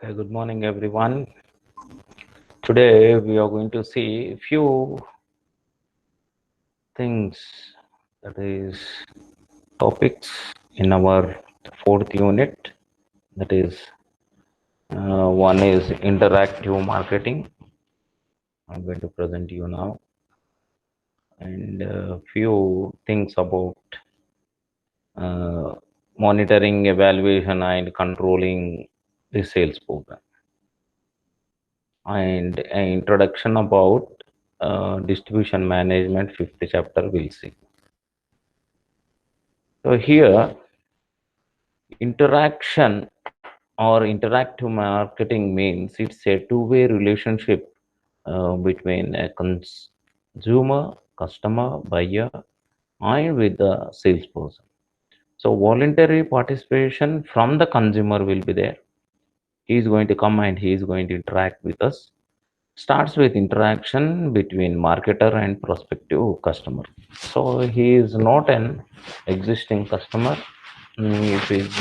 Okay, good morning everyone. Today we are going to see few things, that is topics in our fourth unit. That is one is interactive marketing. I'm going to present you now, and few things about uh, monitoring, evaluation, and controlling the sales program, and an introduction about distribution management. Fifth chapter we'll see. So here, interaction or interactive marketing means it's a two-way relationship between a consumer, customer, buyer, and with the salesperson. So voluntary participation from the consumer will be there. He is going to come and he is going to interact with us. Starts with interaction between marketer and prospective customer. So he is not an existing customer. If he is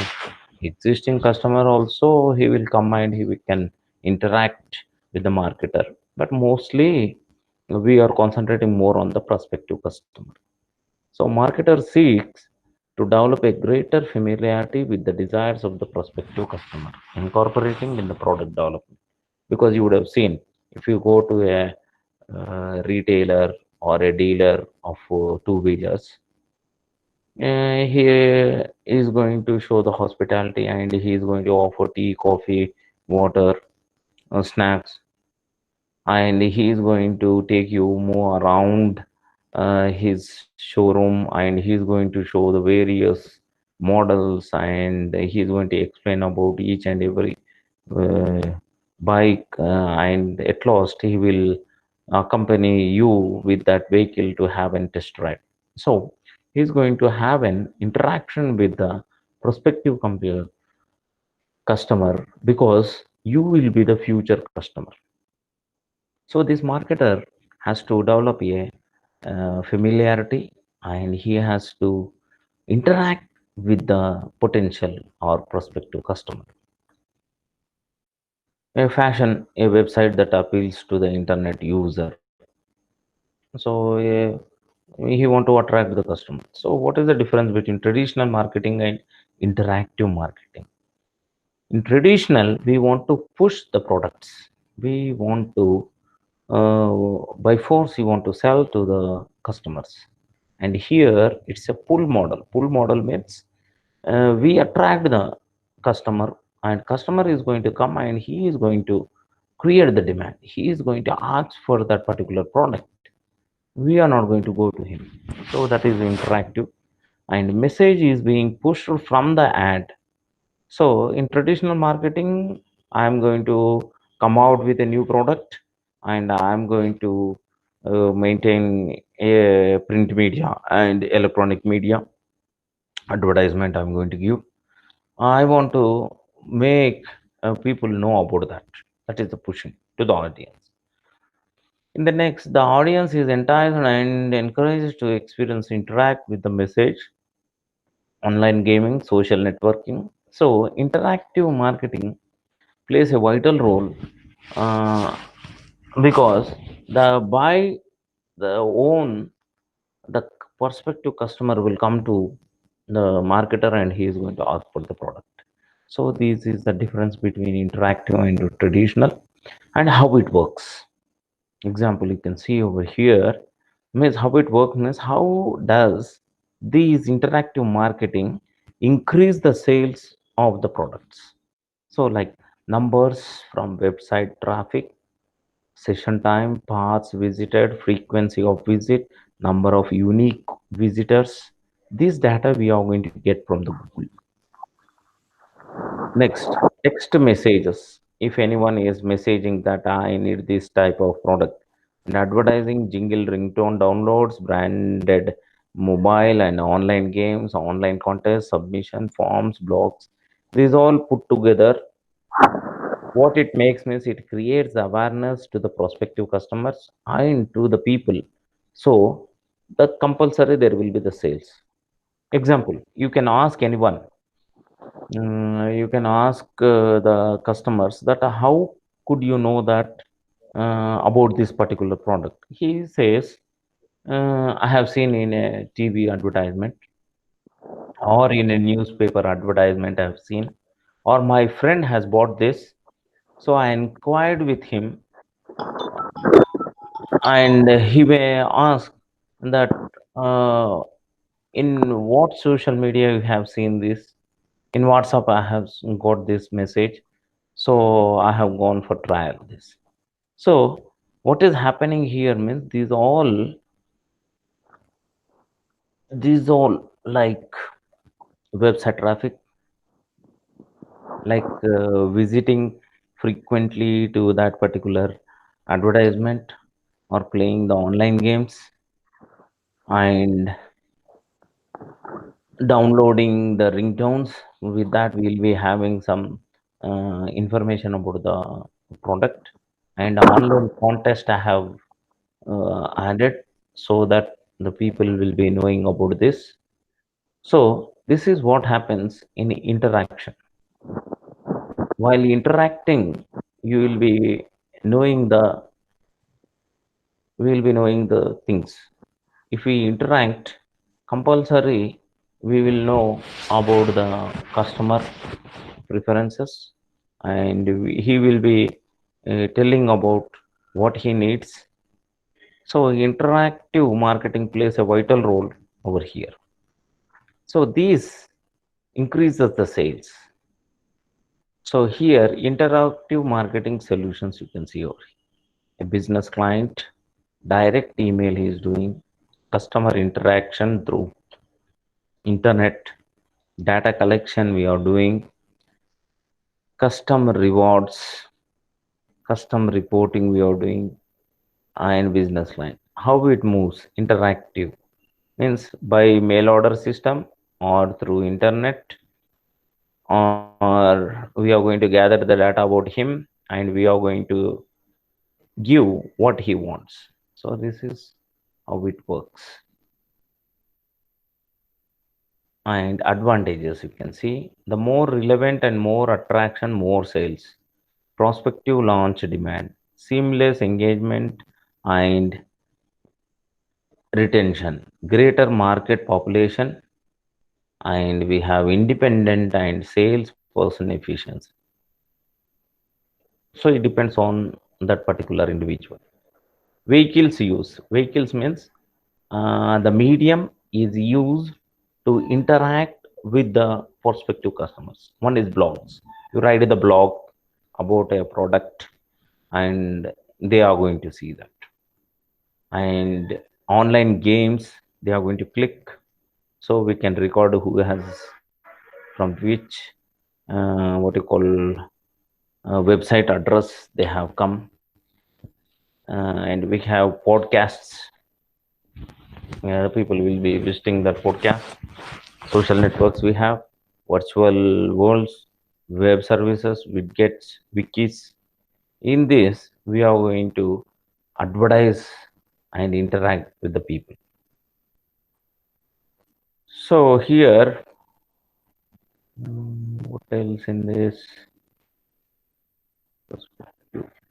existing customer also, he will come and can interact with the marketer. But mostly we are concentrating more on the prospective customer. So marketer seeks to develop a greater familiarity with the desires of the prospective customer, incorporating in the product development. Because you would have seen, if you go to a retailer or a dealer of two-wheelers, he is going to show the hospitality and he is going to offer tea, coffee, water, snacks, and he is going to take you more around his showroom, and he is going to show the various models, and he is going to explain about each and every uh, bike, and at last he will accompany you with that vehicle to have a test drive. So he is going to have an interaction with the prospective customer, because you will be the future customer. So this marketer has to develop a familiarity, and he has to interact with the potential or prospective customer. A fashion, a website that appeals to the internet user. So he want to attract the customer. So what is the difference between traditional marketing and interactive marketing? In traditional, we want to push the products. We want to by force you want to sell to the customers, and here it's a pull model means we attract the customer, and customer is going to come and he is going to create the demand. He is going to ask for that particular product. We are not going to go to him. So that is interactive, and message is being pushed from the ad. So in traditional marketing, I'm going to come out with a new product, and I'm going to maintain a print media and electronic media advertisement. I'm going to give. I want to make people know about that. That is the pushing to the audience. In the next, the audience is enticed and encouraged to experience, interact with the message, online gaming, social networking. So interactive marketing plays a vital role, uh, because the buy the own the prospective customer will come to the marketer and he is going to ask for the product. So this is the difference between interactive and traditional, and how it works. Example you can see over here, means how it works means how does these interactive marketing increase the sales of the products. So like numbers from website traffic, session time, paths visited, frequency of visit, number of unique visitors. This data we are going to get from the Google. Next, text messages. If anyone is messaging that I need this type of product, and advertising, jingle, ringtone downloads, branded mobile and online games, online contests, submission forms, blogs, these all put together, what it makes means it creates awareness to the prospective customers and to the people. So the compulsory there will be the sales. Example, you can ask anyone, You can ask the customers that how could you know that about this particular product. He says, I have seen in a TV advertisement or in a newspaper advertisement I have seen, or my friend has bought this. So I inquired with him, and he may ask that in what social media you have seen this. In WhatsApp, I have got this message, so I have gone for trial this. So what is happening here means these all like website traffic, like visiting frequently to that particular advertisement or playing the online games and downloading the ringtones. With that, we'll be having some information about the product, and online contest I have added so that the people will be knowing about this. So this is what happens in interaction. While interacting, you will be knowing the we will be knowing the things. If we interact, compulsory, we will know about the customer preferences, and he will be telling about what he needs. So interactive marketing plays a vital role over here. So these increases the sales. So here, interactive marketing solutions you can see over here. A business client, direct email he is doing, customer interaction through internet, data collection we are doing, custom rewards, custom reporting we are doing, and business line. How it moves, interactive means by mail order system or through internet, or we are going to gather the data about him and we are going to give what he wants. So this is how it works. And advantages you can see, the more relevant and more attraction, more sales, prospective launch demand, seamless engagement and retention, greater market population, and we have independent and salesperson efficiency. So it depends on that particular individual. Vehicles use. Vehicles means the medium is used to interact with the prospective customers. One is blogs. You write the blog about a product and they are going to see that. And online games, they are going to click. So we can record who has from which, what you call, website address they have come. And we have podcasts. People will be visiting that podcast. Social networks we have, virtual worlds, web services, widgets, wikis. In this, we are going to advertise and interact with the people. So here, what else in this?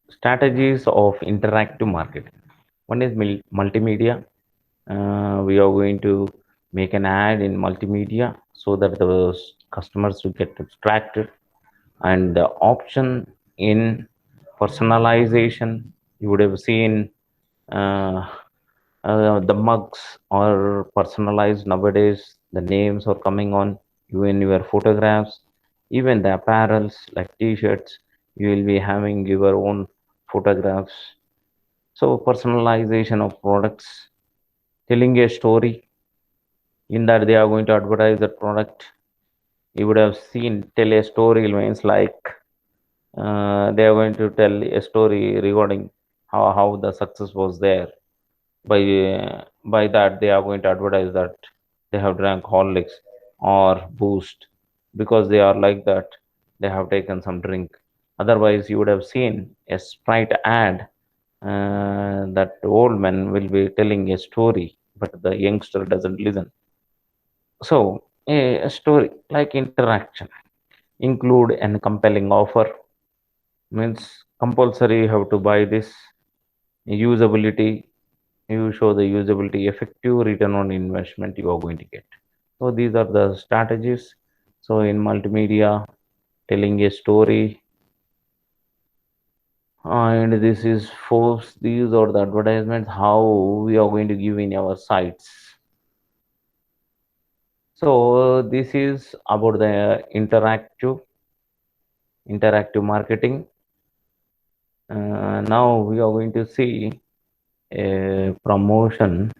Strategies of interactive marketing. One is multimedia. We are going to make an ad in multimedia so that the customers will get distracted. And the option in personalization, you would have seen uh, the mugs are personalized nowadays. The names are coming on even your photographs, even the apparels like t-shirts. You will be having your own photographs. So personalization of products, telling a story in that they are going to advertise that product. You would have seen tell a story means like they are going to tell a story regarding how the success was there. By that they are going to advertise that they have drank Horlicks or Boost because they are like that. They have taken some drink. Otherwise, you would have seen a Sprite ad that old man will be telling a story, but the youngster doesn't listen. So a story like interaction. include an compelling offer, means compulsory you have to buy this. Usability, you show the usability, effective return on investment you are going to get. So these are the strategies. So in multimedia, telling a story, and this is force, these are the advertisements how we are going to give in our sites. So this is about the interactive marketing. Now we are going to see a promotion,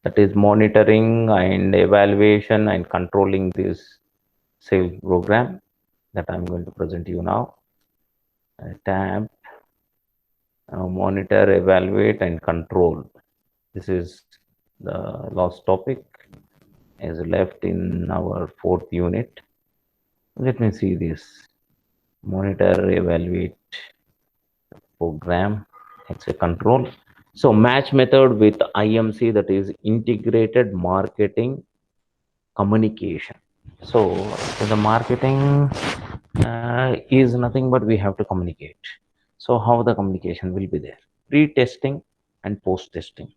that is monitoring and evaluation and controlling this sales program that I'm going to present you now. Tab, monitor, evaluate, and control. This is the last topic is left in our fourth unit. Let me see this. Monitor, evaluate, program, it's a control. So match method with IMC, that is integrated marketing communication. So the marketing is nothing but we have to communicate. So how the communication will be there? Pre-testing and post-testing.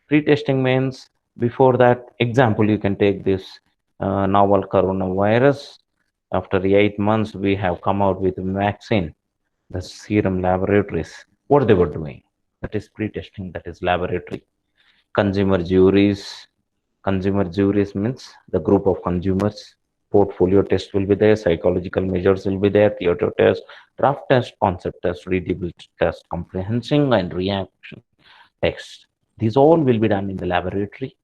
Pre-testing means before that, example, you can take this novel coronavirus. After 8 months, we have come out with vaccine. The serum laboratories, what they were doing, that is pre-testing, that is laboratory. Consumer juries, consumer juries means the group of consumers. Portfolio test will be there, psychological measures will be there, theater test, draft test, concept test, readability test, comprehension and reaction test. These all will be done in the laboratory.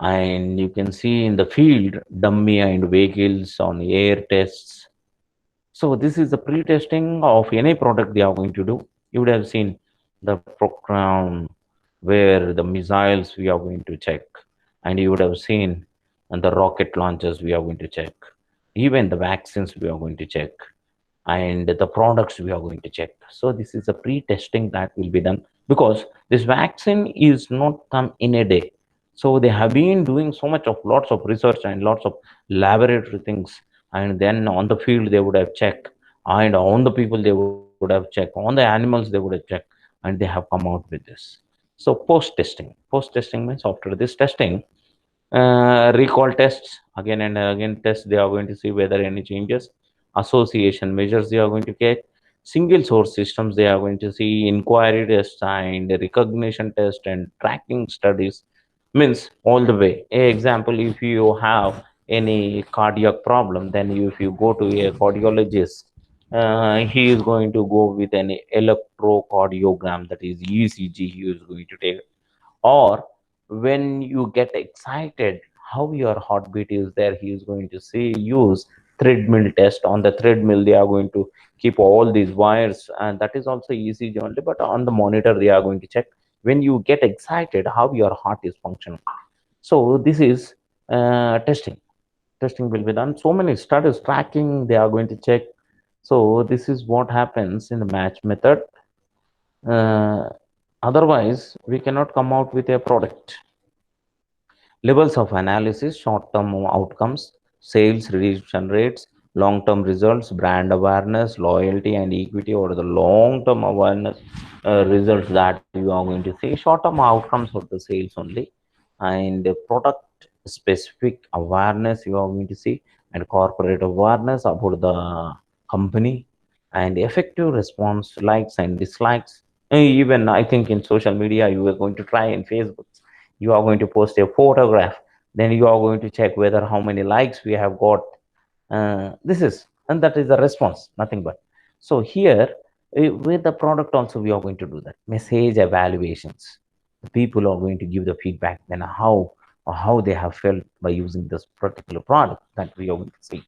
And you can see in the field dummy and vehicles on air tests. So this is the pre-testing of any product they are going to do. You would have seen the program where the missiles we are going to check, and you would have seen and the rocket launchers we are going to check, even the vaccines we are going to check, and the products we are going to check. So this is a pre-testing that will be done, because this vaccine is not come in a day. So they have been doing so much of lots of research and lots of laboratory things, and then on the field they would have checked, and on the people they would have checked, on the animals they would have checked, and they have come out with this. So post testing means after this testing, recall tests, again and again tests, they are going to see whether any changes. Association measures they are going to get. Single source systems they are going to see. Inquiry tests and recognition test and tracking studies, means all the way. Example, if you have any cardiac problem, then if you go to a cardiologist, he is going to go with an electrocardiogram, that is ECG he is going to take. Or when you get excited how your heartbeat is there, he is going to say use treadmill test. On the treadmill they are going to keep all these wires, and that is also easy only, but on the monitor they are going to check when you get excited how your heart is functioning. So this is testing will be done. So many studies tracking they are going to check. So this is what happens in the match method. uh, Otherwise we cannot come out with a product. Levels of analysis: short-term outcomes, sales reduction rates, long-term results, brand awareness, loyalty, and equity, or the long-term awareness results that you are going to see. Short-term outcomes of the sales only, and the product-specific awareness you are going to see, and corporate awareness about the company, and effective response, likes and dislikes. Even I think in social media, you are going to try in Facebook, you are going to post a photograph, then you are going to check whether how many likes we have got. This is, and that is the response, nothing but. So here, with the product also we are going to do that message evaluations. The people are going to give the feedback, then how they have felt by using this particular product, that we are going to see.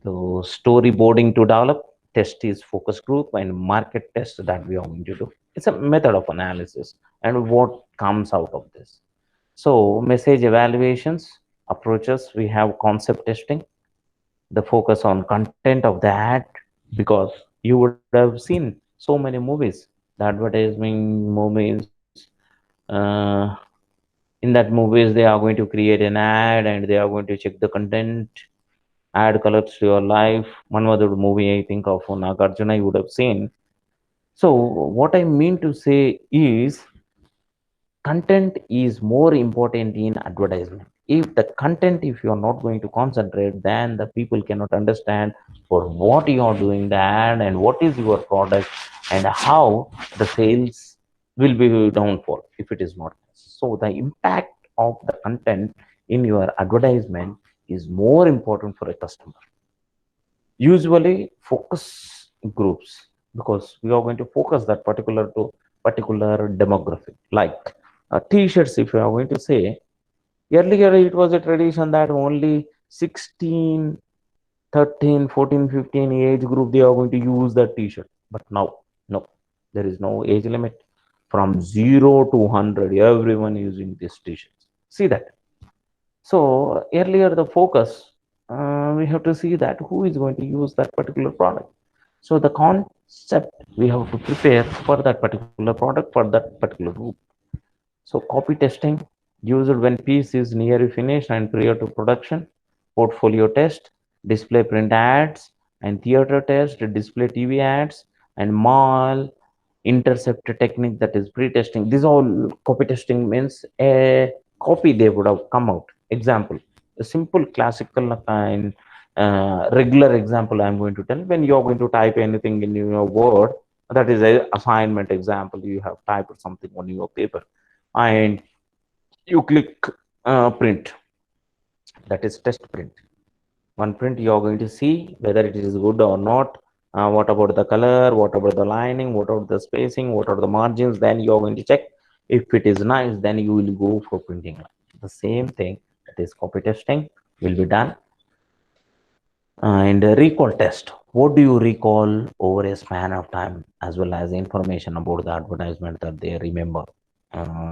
So storyboarding to develop, test is focus group, and market test that we are going to do. It's a method of analysis and what comes out of this. So message evaluations approaches, we have concept testing, the focus on content of the ad, because you would have seen so many movies, the advertising movies. uh, in that movies they are going to create an ad and they are going to check the content. add colors to your life. One other movie I think of Nagarjuna you would have seen. So what I mean to say is content is more important in advertisement. If the content, if you are not going to concentrate, then the people cannot understand for what you are doing the ad and what is your product and how the sales will be downfall if it is not. So the impact of the content in your advertisement is more important for a customer. Usually focus groups, because we are going to focus that particular demographic, like t-shirts. If you are going to say, earlier it was a tradition that only 16, 13, 14, 15 age group they are going to use that t-shirt, but now no, there is no age limit. From 0 to 100 everyone using this t-shirts. See that. So earlier the focus, we have to see that who is going to use that particular product. So the concept we have to prepare for that particular product for that particular group. So copy testing used when piece is nearly finished and prior to production, portfolio test, display print ads, and theater test, display TV ads, and mall intercept technique, that is pre-testing. This all copy testing means a copy they would have come out. Example, a simple classical kind regular example I'm going to tell. When you're going to type anything in your word, that is a assignment example, you have typed something on your paper and you click print, that is test print. One print you are going to see whether it is good or not. What about the color, what about the lining, what about the spacing, what are the margins, then you are going to check. If it is nice, then you will go for printing line. The same thing, that is copy testing, will be done. And recall test, what do you recall over a span of time, as well as information about the advertisement that they remember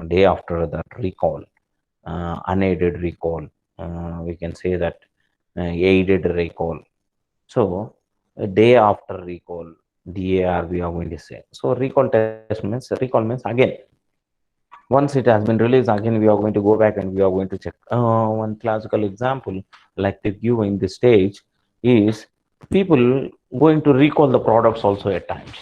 day after that recall. Unaided recall, we can say that aided recall. So a day after recall, DAR we are going to say. So recall means again. Once it has been released, again we are going to go back and we are going to check. One classical example like to give in this stage is people going to recall the products also at times.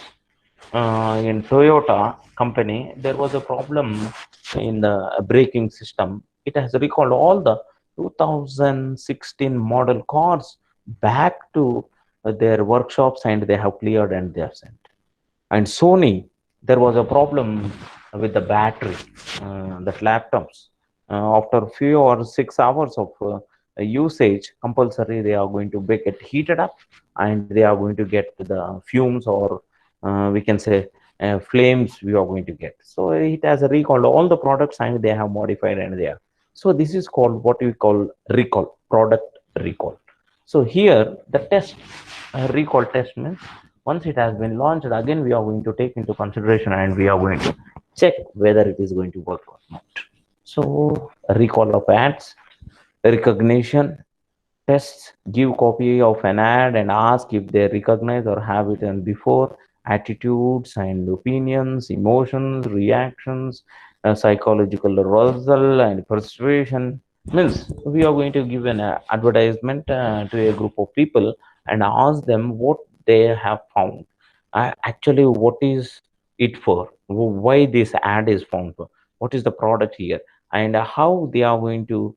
In Toyota company, there was a problem in the braking system. It has recalled all the 2016 model cars back to their workshops and they have cleared and they have sent. And Sony, there was a problem with the battery, that laptops. After a few or 6 hours of usage, compulsory they are going to make it heated up and they are going to get the fumes or we can say flames we are going to get. So it has recalled all the products and they have modified and they are. So this is called what we call recall, product recall. So here the test, recall test means once it has been launched, again we are going to take into consideration and we are going to check whether it is going to work or not. So recall of ads, recognition tests, give copy of an ad and ask if they recognize or have it done before. Attitudes and opinions, emotions, reactions, psychological arousal and persuasion. Means we are going to give an advertisement to a group of people and ask them what they have found. Actually, what is it for? Why this ad is found for? What is the product here? And how they are going to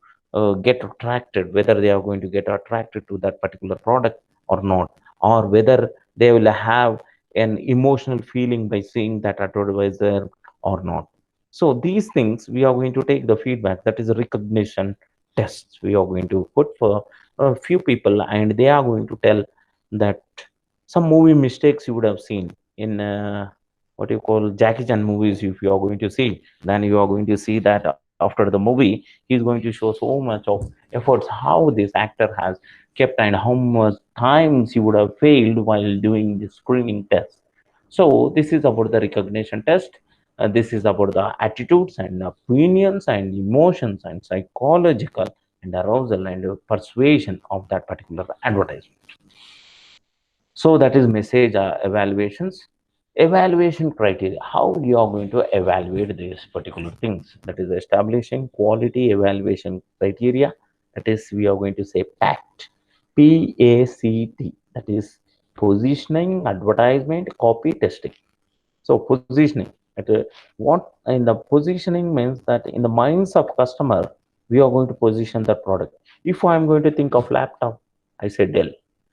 get attracted, whether they are going to get attracted to that particular product or not, or whether they will have an emotional feeling by seeing that advertiser or not. So these things we are going to take the feedback, that is a recognition tests we are going to put for a few people and they are going to tell that some movie mistakes you would have seen in what you call Jackie Chan movies. If you are going to see, then you are going to see that after the movie he's going to show so much of efforts how this actor has kept and how much times he would have failed while doing the screening test. So this is about the recognition test. This is about the attitudes and opinions and emotions and psychological and arousal and persuasion of that particular advertisement. So that is message evaluations. Evaluation criteria, how you are going to evaluate these particular things, that is establishing quality evaluation criteria, that is we are going to say PACT, PACT, that is positioning, advertisement, copy, testing. So positioning, what in the positioning means that in the minds of customer, we are going to position the product. If I am going to think of laptop, I say Dell.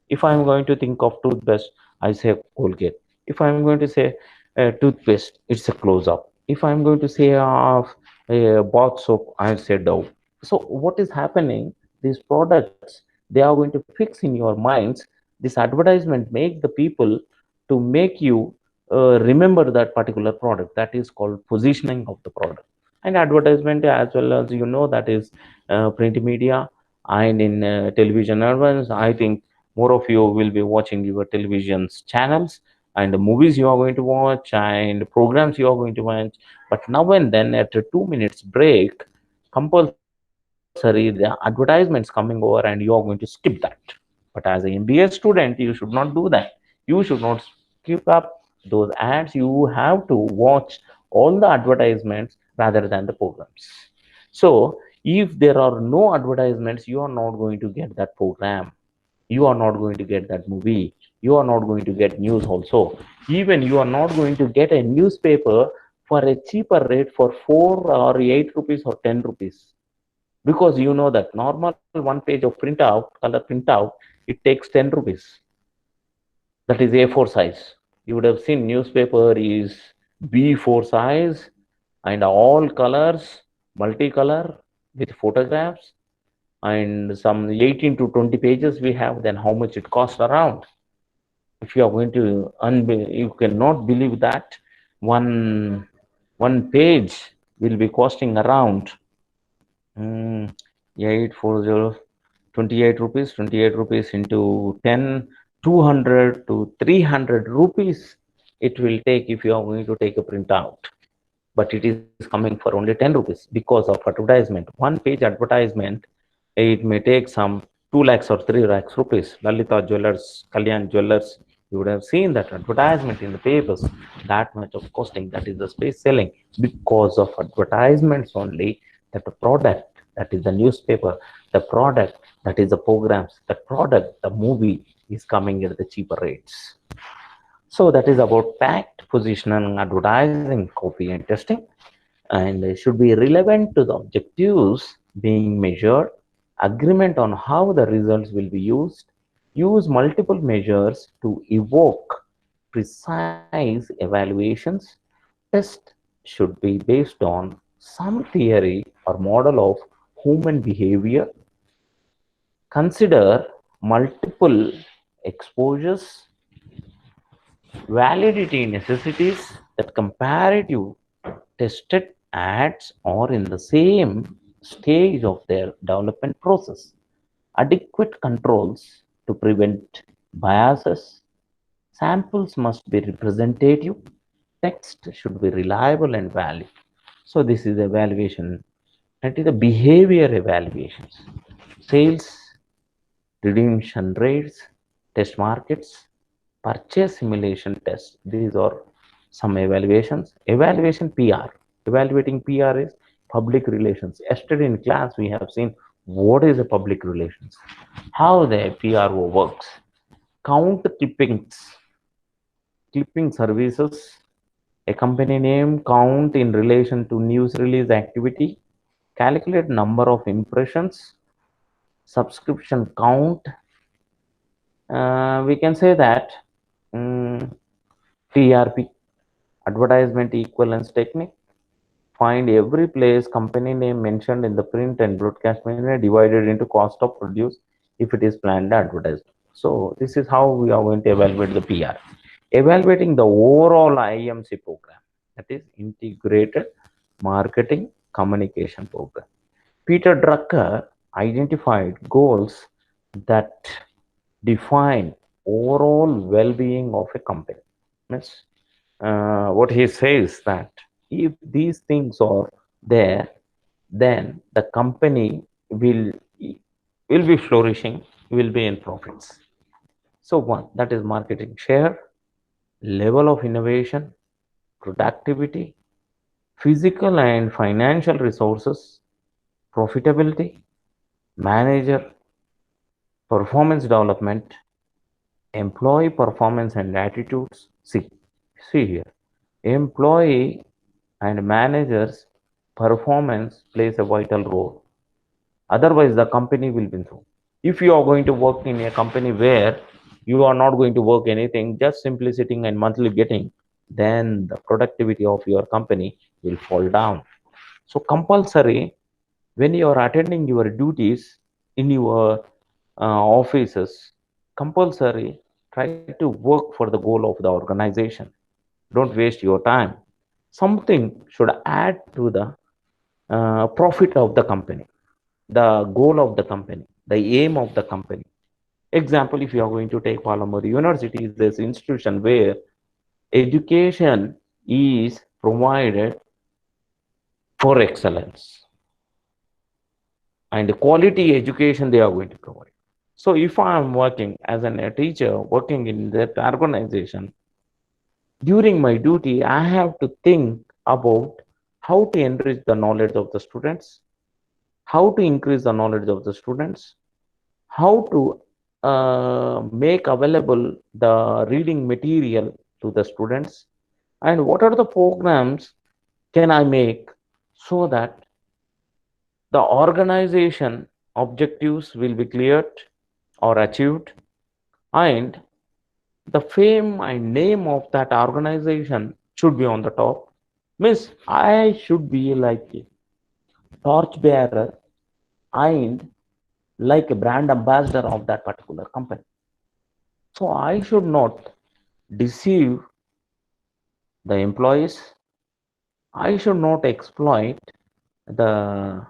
If I am going to think of toothpaste, I say Colgate. If I am going to say toothpaste, it's a close up. If I am going to say of a bath soap, I say Dove. So what is happening? These products, they are going to fix in your minds. This advertisement make the people to make you remember that particular product. That is called positioning of the product. And advertisement, as well as that is print media. And in television urban, I think more of you will be watching your television channels, and the movies you are going to watch, and programs you are going to watch. But now and then, at a 2 minutes break, compulsory the advertisements coming over, and you are going to skip that. But as an MBA student, you should not do that. You should not skip up those ads. You have to watch all the advertisements rather than the programs. So, if there are no advertisements, you are not going to get that program. You are not going to get that movie. You are not going to get news also. Even you are not going to get a newspaper for a cheaper rate for 4 or 8 rupees or 10 rupees, because you know that normal one page of printout, color printout, it takes 10 rupees. That is A4 size. You would have seen newspaper is B4 size, and all colors, multicolor, with photographs, and some 18 to 20 pages we have. Then how much it costs around? If you are going to you cannot believe that one page will be costing around 840 28 rupees. 28 rupees into 10, 200 to 300 rupees it will take if you are going to take a printout. But it is coming for only 10 rupees because of advertisement. One page advertisement, it may take some 2 lakhs or 3 lakhs rupees. Lalita Jewelers, Kalyan Jewelers, you would have seen that advertisement in the papers, that much of costing. That is the space selling. Because of advertisements only, that the product, that is the newspaper, the product, that is the programs, the product, the movie is coming at the cheaper rates. So that is about fact, positioning, advertising, copy, and testing, and should be relevant to the objectives being measured, agreement on how the results will be used, use multiple measures to evoke precise evaluations, test should be based on some theory or model of human behavior, consider multiple exposures, validity necessities, that comparative tested ads are in the same stage of their development process, adequate controls to prevent biases, samples must be representative, text should be reliable and valid. So this is evaluation. That is the behavior evaluations. Sales, redemption rates, test markets, purchase simulation tests. These are some evaluations. Evaluation PR. Evaluating PR is public relations. Yesterday in class, we have seen what is a public relations, how the PRO works. Count clipping services, a company name, count in relation to news release activity, calculate number of impressions, subscription count. We can say that TRP, advertisement equivalence technique. Find every place company name mentioned in the print and broadcast media divided into cost of produce if it is planned advertisement. So this is how we are going to evaluate the PR. Evaluating the overall IMC program, that is integrated marketing communication program. Peter Drucker identified goals that define overall well-being of a company. Means, what he says that if these things are there, then the company will be flourishing, will be in profits. So one, that is marketing share, level of innovation, productivity, physical and financial resources, profitability, manager, Performance development, employee performance and attitudes. See here, employee and managers performance plays a vital role. Otherwise, the company will be through. If you are going to work in a company where you are not going to work anything, just simply sitting and monthly getting, then the productivity of your company will fall down. So compulsory, when you are attending your duties in your offices, compulsory try to work for the goal of the organization. Don't waste your time. Something should add to the profit of the company, the goal of the company, the aim of the company. Example, if you are going to take Palamuruniversity University, is this institution where education is provided for excellence and quality education they are going to provide. So if I am working as a teacher working in that organization, during my duty, I have to think about how to enrich the knowledge of the students, how to increase the knowledge of the students, how to make available the reading material to the students, and what are the programs can I make so that the organization objectives will be cleared or achieved, and the fame and name of that organization should be on the top. Miss, I should be like a torch bearer and like a brand ambassador of that particular company. So I should not deceive the employees. I should not exploit the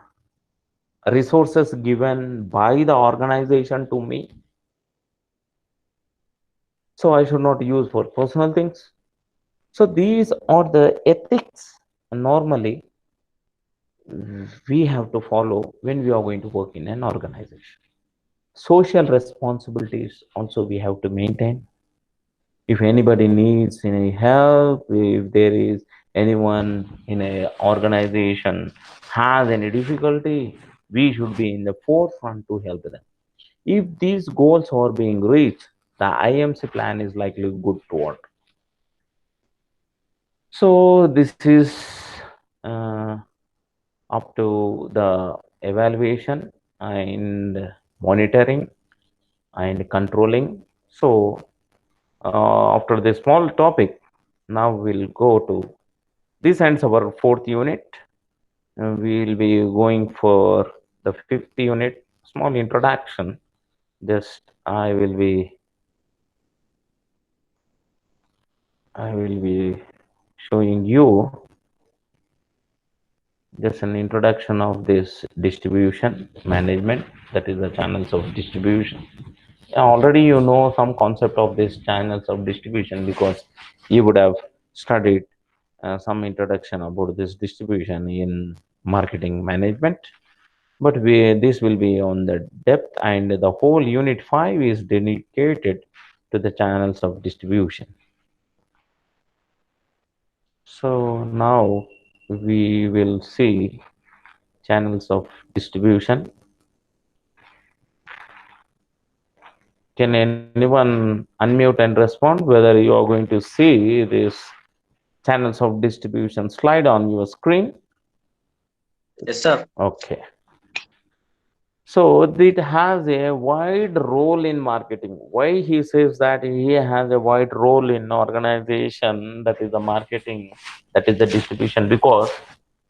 resources given by the organization to me. So I should not use for personal things. So these are the ethics normally we have to follow when we are going to work in an organization. Social responsibilities also we have to maintain. If anybody needs any help, if there is anyone in a organization has any difficulty, we should be in the forefront to help them. If these goals are being reached, the IMC plan is likely good to work. So this is uh, up to the evaluation and monitoring and controlling. So after this small topic, now we'll go to this ends our fourth unit. We'll be going for the fifth unit. Small introduction. Just I will be showing you just an introduction of this distribution management. That is the channels of distribution. Yeah, already you know some concept of these channels of distribution because you would have studied some introduction about this distribution in marketing management. But this will be on the depth, and the whole unit 5 is dedicated to the channels of distribution. So now we will see channels of distribution. Can anyone unmute and respond whether you are going to see this channels of distribution slide on your screen? Yes, sir. Okay. So it has a wide role in marketing. Why he says that he has a wide role in organization, that is the marketing, that is the distribution, because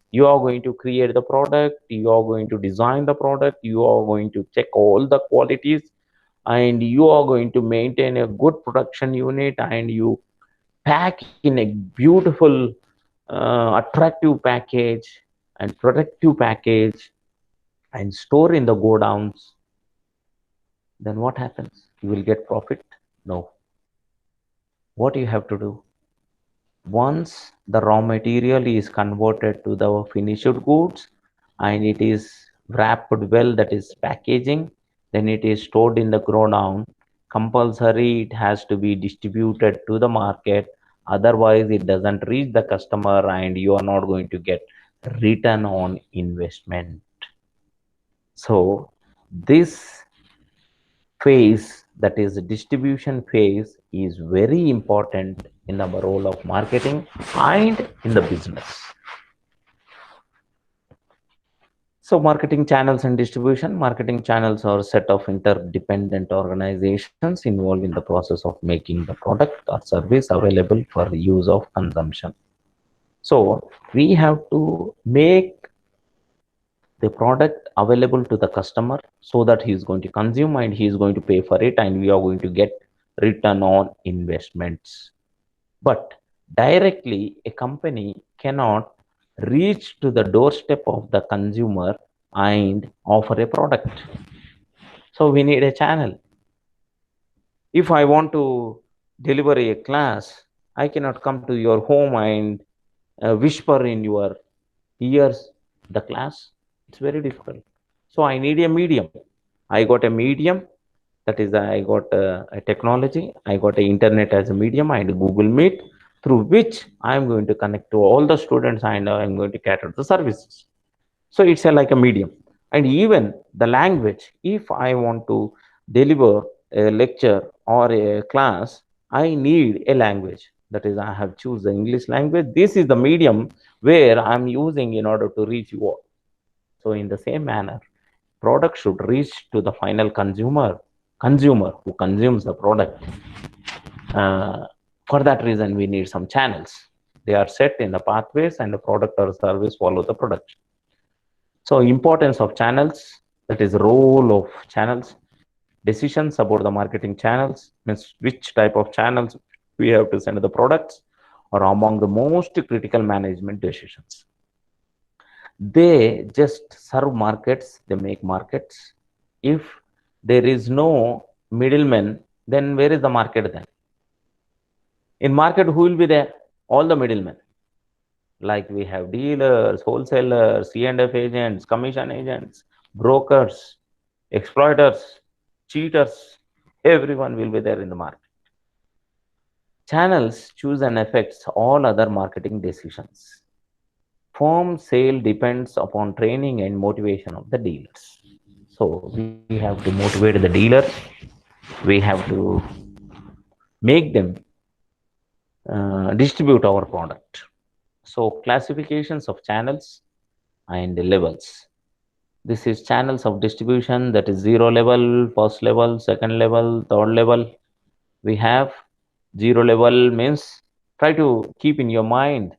you are going to create the product, you are going to design the product, you are going to check all the qualities, and you are going to maintain a good production unit, and you pack in a beautiful attractive package and protective package and store in the godowns. Then what happens? You will get profit? No. What you have to do? Once the raw material is converted to the finished goods and it is wrapped well, that is packaging, then it is stored in the godown. Compulsory, it has to be distributed to the market. Otherwise, it doesn't reach the customer and you are not going to get return on investment. So, this phase, that is distribution phase, is very important in the role of marketing and in the business. So marketing channels and distribution. Marketing channels are a set of interdependent organizations involved in the process of making the product or service available for use of consumption. So we have to make the product available to the customer so that he is going to consume and he is going to pay for it, and we are going to get return on investments. But directly, a company cannot reach to the doorstep of the consumer and offer a product. So we need a channel. If I want to deliver a class, I cannot come to your home and whisper in your ears the class. It's very difficult. So I need a medium. I got a medium, that is I got a technology. I got a internet as a medium and Google Meet, through which I am going to connect to all the students and I am going to cater the services. So it's a, like a medium. And even the language, if I want to deliver a lecture or a class, I need a language. That is, I have choose the English language. This is the medium where I'm using in order to reach you all. So in the same manner, product should reach to the final consumer who consumes the product. For that reason, we need some channels. They are set in the pathways, and the product or service follow the product. So importance of channels, that is role of channels. Decisions about the marketing channels, means which type of channels we have to send the products, are among the most critical management decisions. They just serve markets, they make markets. If there is no middleman, then where is the market then? In market, who will be there? All the middlemen. Like we have dealers, wholesalers, C&F agents, commission agents, brokers, exploiters, cheaters, everyone will be there in the market. Channels choose and affects all other marketing decisions. Firm sale depends upon training and motivation of the dealers. So we have to motivate the dealers. We have to make them distribute our product. So classifications of channels and levels. This is channels of distribution, that is zero level, first level, second level, third level. We have zero level means, try to keep in your mind,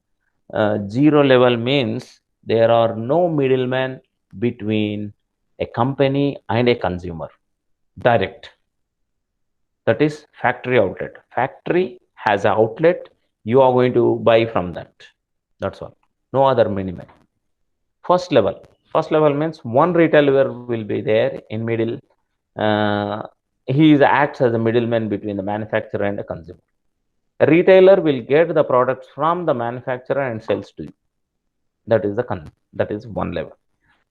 zero level means there are no middlemen between a company and a consumer. Direct. That is factory outlet. Factory has an outlet, you are going to buy from that. That's all. No other middleman. First level. First level means one retailer will be there in middle. Uh, he acts as a middleman between the manufacturer and the consumer. A retailer will get the products from the manufacturer and sells to you. That is one level.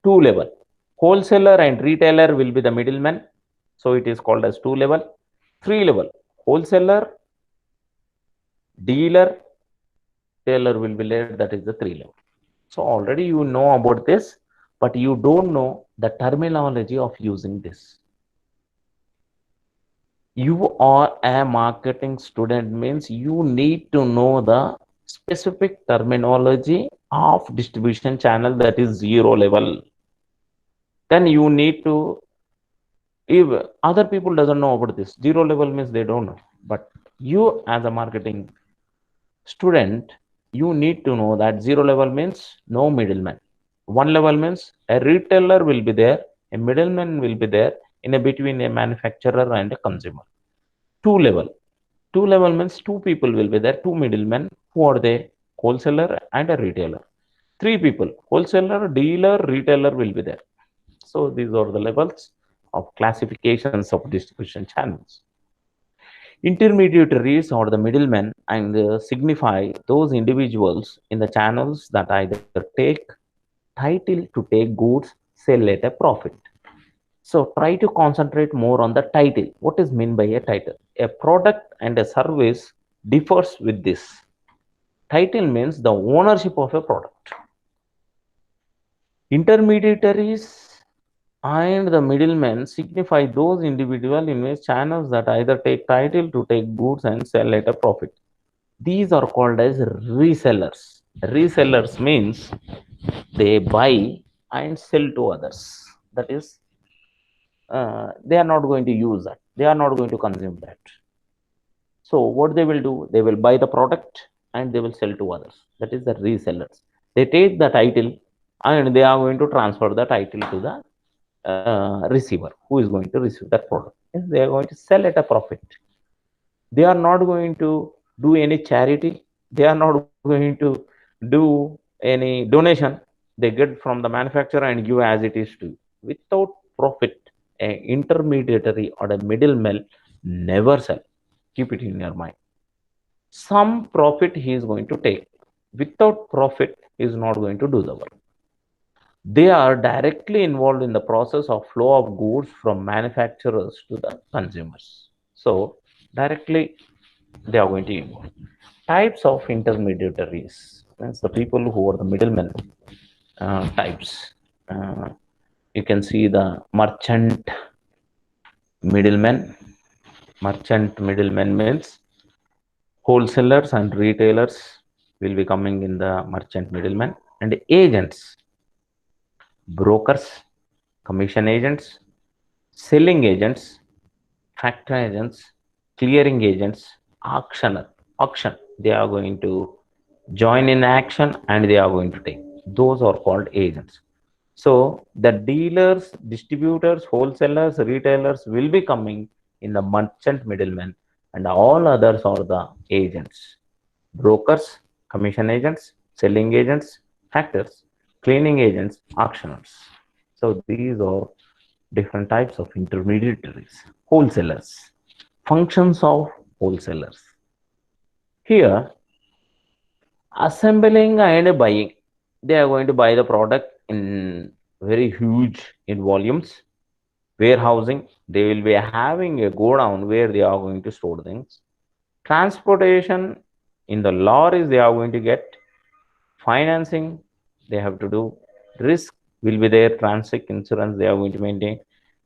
Two level. Wholesaler and retailer will be the middleman. So it is called as two level. Three level. Wholesaler, dealer, retailer will be there. That is the three level. So already you know about this, but you don't know the terminology of using this. You are a marketing student means you need to know the specific terminology of distribution channel, that is zero level. Then you need to, if other people doesn't know about this, zero level means they don't know. But you as a marketing student, you need to know that zero level means no middleman. One level means a retailer will be there, a middleman will be there in a between a manufacturer and a consumer. Two level. Two level means two people will be there, two middlemen. Who are they? Wholesaler and a retailer. Three people, wholesaler, dealer, retailer will be there. So these are the levels of classifications of distribution channels. Intermediaries or the middlemen and signify those individuals in the channels that either take title to take goods, sell at a profit. So try to concentrate more on the title. What is meant by a title? A product and a service differs with this. Title means the ownership of a product. Intermediaries and the middlemen signify those individual invest channels that either take title to take goods and sell at a profit. These are called as resellers. Resellers means they buy and sell to others. That is, they are not going to use that, they are not going to consume that. So what they will do, they will buy the product and they will sell to others. That is the resellers. They take the title and they are going to transfer the title to the receiver who is going to receive that product. Yes, they are going to sell at a profit. They are not going to do any charity, they are not going to do any donation. They get from the manufacturer and give as it is to you without profit. A intermediary or a middleman never sell. Keep it in your mind. Some profit he is going to take. Without profit he is not going to do the work. They are directly involved in the process of flow of goods from manufacturers to the consumers. So directly they are going to involve. Types of intermediaries, that's the people who are the middlemen. Types, uh, you can see the middlemen merchant middlemen means wholesalers and retailers will be coming in the merchant middlemen, and agents, brokers, commission agents, selling agents, factory agents, clearing agents, auction. They are going to join in action and they are going to take. Those are called agents. So the dealers, distributors, wholesalers, retailers will be coming in the merchant middlemen, and all others are the agents, brokers, commission agents, selling agents, factors, cleaning agents, auctioners. So these are different types of intermediaries. Wholesalers, functions of wholesalers. Here, assembling and buying. They are going to buy the product in very huge in volumes. Warehousing, they will be having a go down where they are going to store things. Transportation, in the lorries they are going to get. Financing, they have to do. Risk will be there. Transit insurance, they are going to maintain.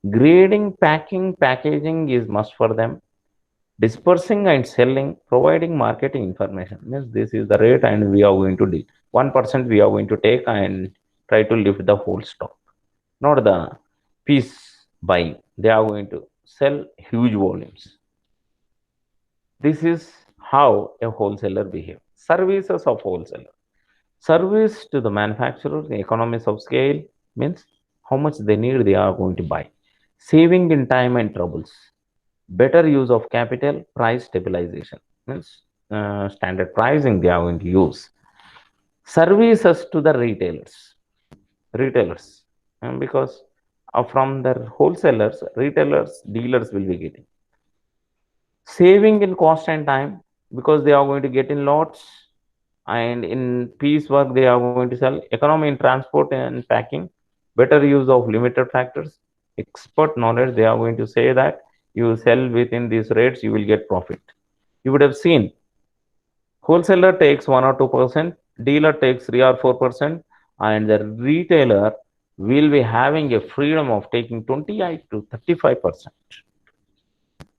Grading, packing, packaging is must for them. Dispersing and selling, providing marketing information means this is the rate and we are going to deal 1% we are going to take and try to lift the whole stock, not the piece buying. They are going to sell huge volumes. This is how a wholesaler behaves. Services of wholesaler. Service to the manufacturer, the economies of scale means how much they need they are going to buy. Saving in time and troubles. Better use of capital, price stabilization means standard pricing they are going to use. Services to the retailers, and because from their wholesalers, retailers, dealers will be getting. Saving in cost and time because they are going to get in lots, and in piece work they are going to sell. Economy in transport and packing, better use of limited factors. Expert knowledge, they are going to say that you sell within these rates you will get profit. You would have seen wholesaler takes 1 or 2%, dealer takes 3 or 4%, and the retailer will be having a freedom of taking 28 to 35%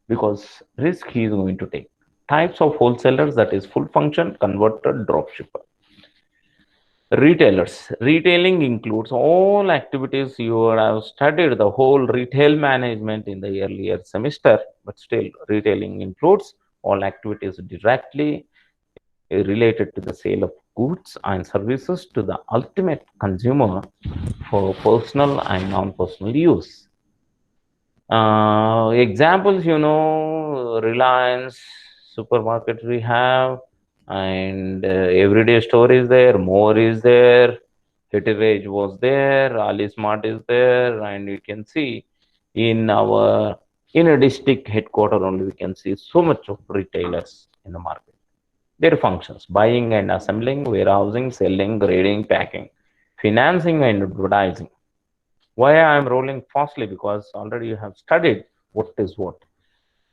because risk he is going to take. Types of wholesalers, that is full function, converted, drop shipper. Retailers. Retailing includes all activities. You would have studied the whole retail management in the earlier semester, but still retailing includes all activities directly related to the sale of goods and services to the ultimate consumer for personal and non-personal use. Examples, Reliance supermarkets we have, and everyday store is there, more is there, heritage was there, Ali Smart is there, and you can see in our in a district headquarter only we can see so much of retailers in the market. Their functions: buying and assembling, warehousing, selling, grading, packing, financing, and advertising. Why I am rolling fastly? Because already you have studied what is what.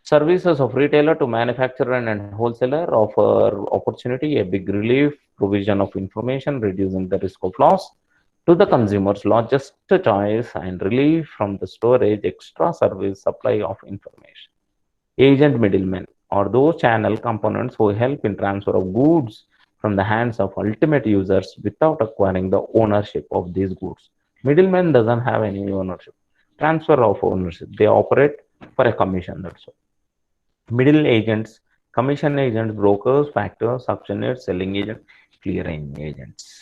Services of retailer to manufacturer and wholesaler offer opportunity, a big relief, provision of information, reducing the risk of loss. To the consumers, largest choice and relief from the storage, extra service, supply of information. Agent middlemen or those channel components who help in transfer of goods from the hands of ultimate users without acquiring the ownership of these goods. Middleman doesn't have any ownership. Transfer of ownership. They operate for a commission. That's all. Middle agents, commission agents, brokers, factors, auctioneers, selling agents, clearing agents.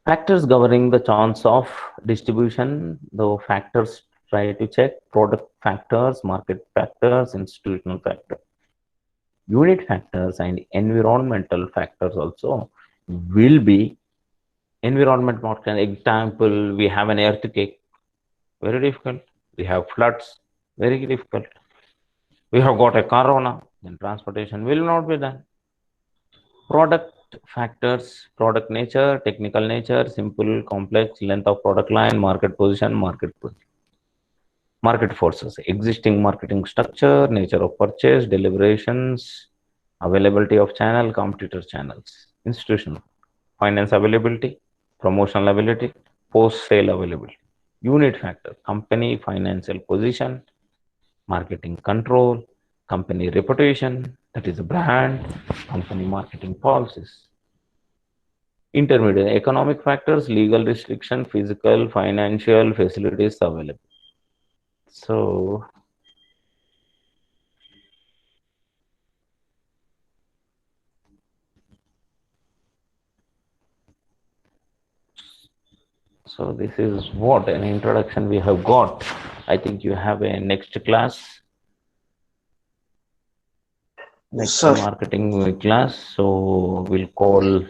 Factors governing the chance of distribution, the factors try to check product factors, market factors, institutional factors, unit factors, and environmental factors also will be environment market. Example, we have an earthquake, very difficult. We have floods, very difficult. We have got a corona, then transportation will not be done. Product factors, product nature, technical nature, simple, complex, length of product line, market position, market forces, existing marketing structure, nature of purchase, deliberations, availability of channel, competitor channels, institutional, finance availability, promotional availability, post-sale availability, unit factor, company financial position, marketing control, company reputation, that is a brand, company marketing policies. Intermediate economic factors, legal restriction, physical, financial facilities available. So, so this is what an introduction we have got. I think you have a next class, Yes, next sir. marketing class. So we'll call